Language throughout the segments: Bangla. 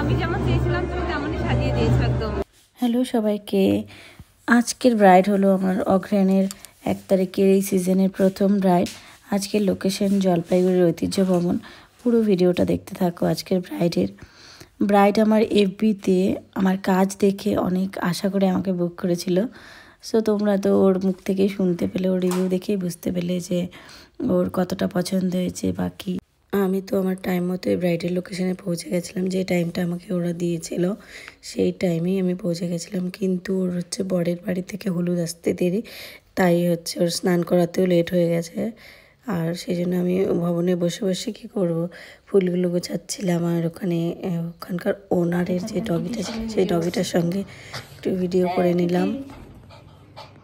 আমি যেমন চেয়েছিলাম তুমি তেমনই সাজিয়ে দিয়েছো একদম। হ্যালো সবাইকে, আজকের ব্রাইড হলো আমার অগ্রহায়ণের 1 তারিখের এই সিজনের প্রথম ব্রাইড। আজকের লোকেশন জলপাইগুড়ির ঐতিহ্য ভবন। পুরো ভিডিওটা দেখতে থাকো। আজকের ব্রাইড আমার এফবিতে আমার কাজ দেখে অনেক আশা করে আমাকে বুক করেছিল। সো তোমরা তো ওর মুখ থেকেই শুনতে পেলে, ওর রিভিউ দেখেই বুঝতে পেলে যে ওর কতটা পছন্দ হয়েছে। বাকি আমি তো আমার টাইম মতো ব্রাইডের লোকেশনে পৌঁছে গেছিলাম। যে টাইমটা আমাকে ওরা দিয়েছিল সেই টাইমেই আমি পৌঁছে গেছিলাম, কিন্তু ওর হচ্ছে বরের বাড়ি থেকে হলুদ আসতে দেরি, তাই হচ্ছে ওর স্নান করাতেও লেট হয়ে গেছে। আর সেই জন্য আমি ভবনে বসে বসে কী করবো, ফুলগুলো গোছাচ্ছিলাম। আর ওখানকার ওনারের যে ডগিটা ছিল সেই ডগিটার সঙ্গে একটু ভিডিও করে নিলাম।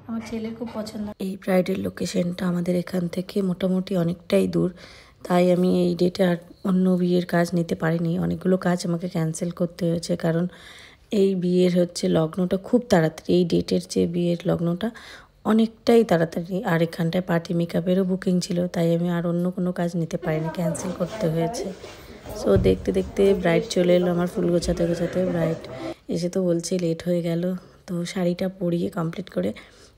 আমার ছেলের খুব পছন্দ। এই ব্রাইডের লোকেশনটা আমাদের এখান থেকে মোটামুটি অনেকটাই দূর, তাই আমি এই ডেটে আর অন্য বিয়ের কাজ নিতে পারিনি। অনেকগুলো কাজ আমাকে ক্যান্সেল করতে হয়েছে, কারণ এই বিয়ের হচ্ছে লগ্নটা খুব তাড়াতাড়ি। এই ডেটের যে বিয়ের লগ্নটা অনেকটাই তাড়াতাড়ি, আর এখানটায় পার্টি মেকআপেরও বুকিং ছিল, তাই আমি আর অন্য কোনো কাজ নিতে পারিনি, ক্যান্সেল করতে হয়েছে। সো দেখতে দেখতে ব্রাইড চলে এলো। আমার ফুল গোছাতে গোছাতে ব্রাইড এসে তো বলছে লেট হয়ে গেল। তো শাড়িটা পরিয়ে কমপ্লিট করে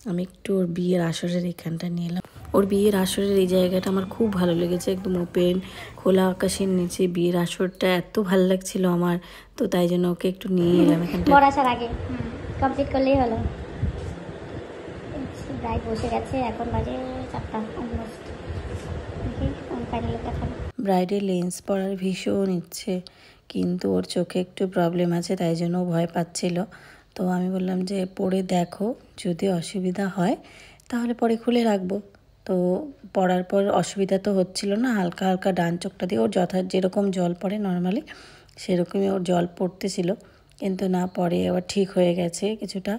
আমি একটু ওর বিয়ের আসরের এখানটা নিয়ে এলাম। ওর বিয়ের আসরের এই জায়গাটা আমার খুব ভালো লেগেছে, একদম ওপেন খোলা আকাশের নিচে বিয়ের আসরটা এত ভালো লাগছিল আমার। তো তাই জন্য ওকে একটু নিয়ে এলাম এখানটা। বড় আসার আগে কমপ্লিট করলেই হলো। ব্রাইড বসে গেছে, এখন বাজে 4টা অলমোস্ট। ফাইনাল লুক দেখাবো। ব্রাইডের লেন্স পরার ভীষণ ইচ্ছে, কিন্তু ওর চোখে একটু প্রবলেম আছে, তাই জন্য ভয় পাচ্ছিল। তো আমি বললাম যে পরে দেখো, যদি অসুবিধা হয় তাহলে পরে খুলে রাখবো। তো পরার পর অসুবিধা তো হচ্ছিল না, হালকা হালকা ডান চোখটা দিয়ে ওর যেরকম জল পড়ে নর্মালি সেরকমই ওর জল পড়তেছিল, কিন্তু না পরে আবার ঠিক হয়ে গেছে কিছুটা।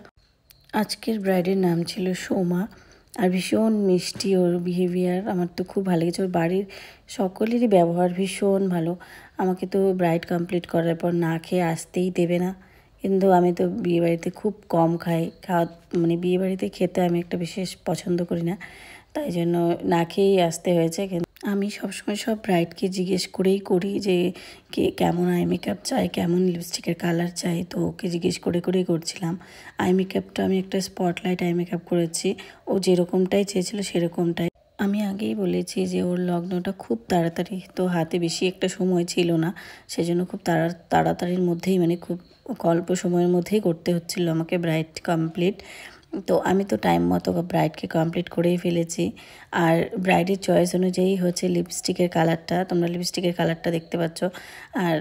আজকের ব্রাইডের নাম ছিল সোমা, আর ভীষণ মিষ্টি ওর বিহেভিয়ার। আমার তো খুব ভালো লেগেছে। ওর বাড়ির সকলেরই ব্যবহার ভীষণ ভালো। আমাকে তো ব্রাইড কমপ্লিট করার পর না খেয়ে আসতেই দেবে না, কিন্তু আমি তো বিয়েবাড়িতে খুব কম খাই। মানে বিয়েবাড়িতে খেতে আমি একটা বিশেষ পছন্দ করি না, তাই জন্য না খেয়েই আসতে হয়েছে। কিন্তু আমি সবসময় সব ব্রাইডকে জিজ্ঞেস করেই করি যে কে কেমন আই মেকআপ চাই, কেমন লিপস্টিকের কালার চাই। তো ওকে জিজ্ঞেস করেই করছিলাম। আই মেকআপটা আমি একটা স্পটলাইট আই মেকআপ করেছি, ও যেরকমটাই চেয়েছিল সেরকমটাই। আমি আগেই বলেছি যে ওর লগ্নটা খুব তাড়াতাড়ি, তো হাতে বেশি একটা সময় ছিল না, সেজন্য খুব তাড়াতাড়ির মধ্যেই, মানে খুব অল্প সময়ের মধ্যেই করতে হচ্ছিল আমাকে ব্রাইড কমপ্লিট। তো আমি তো টাইম মতো ব্রাইডকে কমপ্লিট করেই ফেলেছি। আর ব্রাইডের চয়েস অনুযায়ী হচ্ছে লিপস্টিকের কালারটা, তোমরা লিপস্টিকের কালারটা দেখতে পাচ্ছ। আর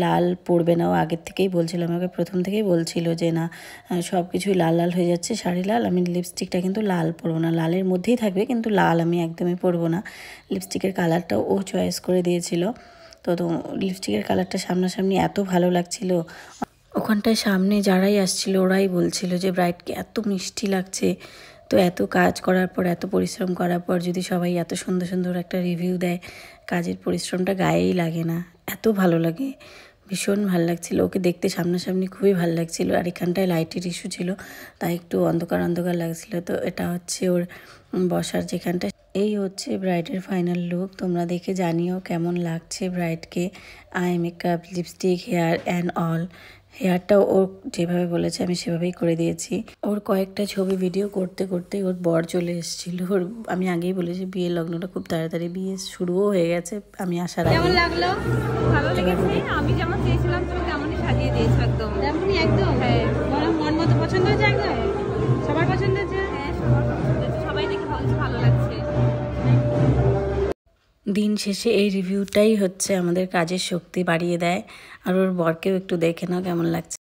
লাল পরবে না, ও আগের থেকেই বলছিল, আমাকে প্রথম থেকেই বলছিল যে না সব কিছুই লাল লাল হয়ে যাচ্ছে, শাড়ি লাল, আমি লিপস্টিকটা কিন্তু লাল পরবো না, লালের মধ্যেই থাকবে কিন্তু লাল আমি একদমই পরবো না। লিপস্টিকের কালারটাও ও চয়েস করে দিয়েছিল। তো লিপস্টিকের কালারটা সামনাসামনি এত ভালো লাগছিল। ওখানটায় সামনে যারাই আসছিল ওরাই বলছিল যে ব্রাইডকে এত মিষ্টি লাগছে। তো এত কাজ করার পর, এত পরিশ্রম করার পর যদি সবাই এত সুন্দর সুন্দর একটা রিভিউ দেয়, কাজের পরিশ্রমটা গায়েই লাগে না, এত ভালো লাগে। ভীষণ ভালো লাগছিল ওকে দেখতে, সামনাসামনি খুবই ভালো লাগছিল। আর এখানটায় লাইটের ইস্যু ছিল, তাই একটু অন্ধকার অন্ধকার লাগছিল। তো এটা হচ্ছে ওর বসার যেখানটা। এই হচ্ছে ব্রাইডের ফাইনাল লুক। তোমরা দেখে জানিও কেমন লাগছে ব্রাইডকে। Eye makeup, lipstick, hair and all. হেয়ারটাও ও যেভাবে বলেছে আমি সেভাবেই করে দিয়েছি। ওর কয়েকটা ছবি ভিডিও করতে করতে ওর বর চলে এসেছিল। আমি আগেই বলেছি বিয়ের লগ্নটা খুব তাড়াতাড়ি, বিয়ে শুরুও হয়ে গেছে আমি আসার আগে। কেমন লাগলো? ভালো লেগেছে। আমি যেমন চেয়েছিলাম তুমি তেমনই সাজিয়ে দিয়েছো একদম। তেমনই একদম। হ্যাঁ, মন মতো পছন্দ হয়েছে একদম। সবার পছন্দ হয়েছে। হ্যাঁ, সবার পছন্দ হয়েছে। সবাই দেখে ভালো লাগছে। দিন শেষে এই রিভিউটাই হচ্ছে আমাদের কাজের শক্তি বাড়িয়ে দেয়। আর ওর বরকেও একটু দেখে নাও কেমন লাগছে।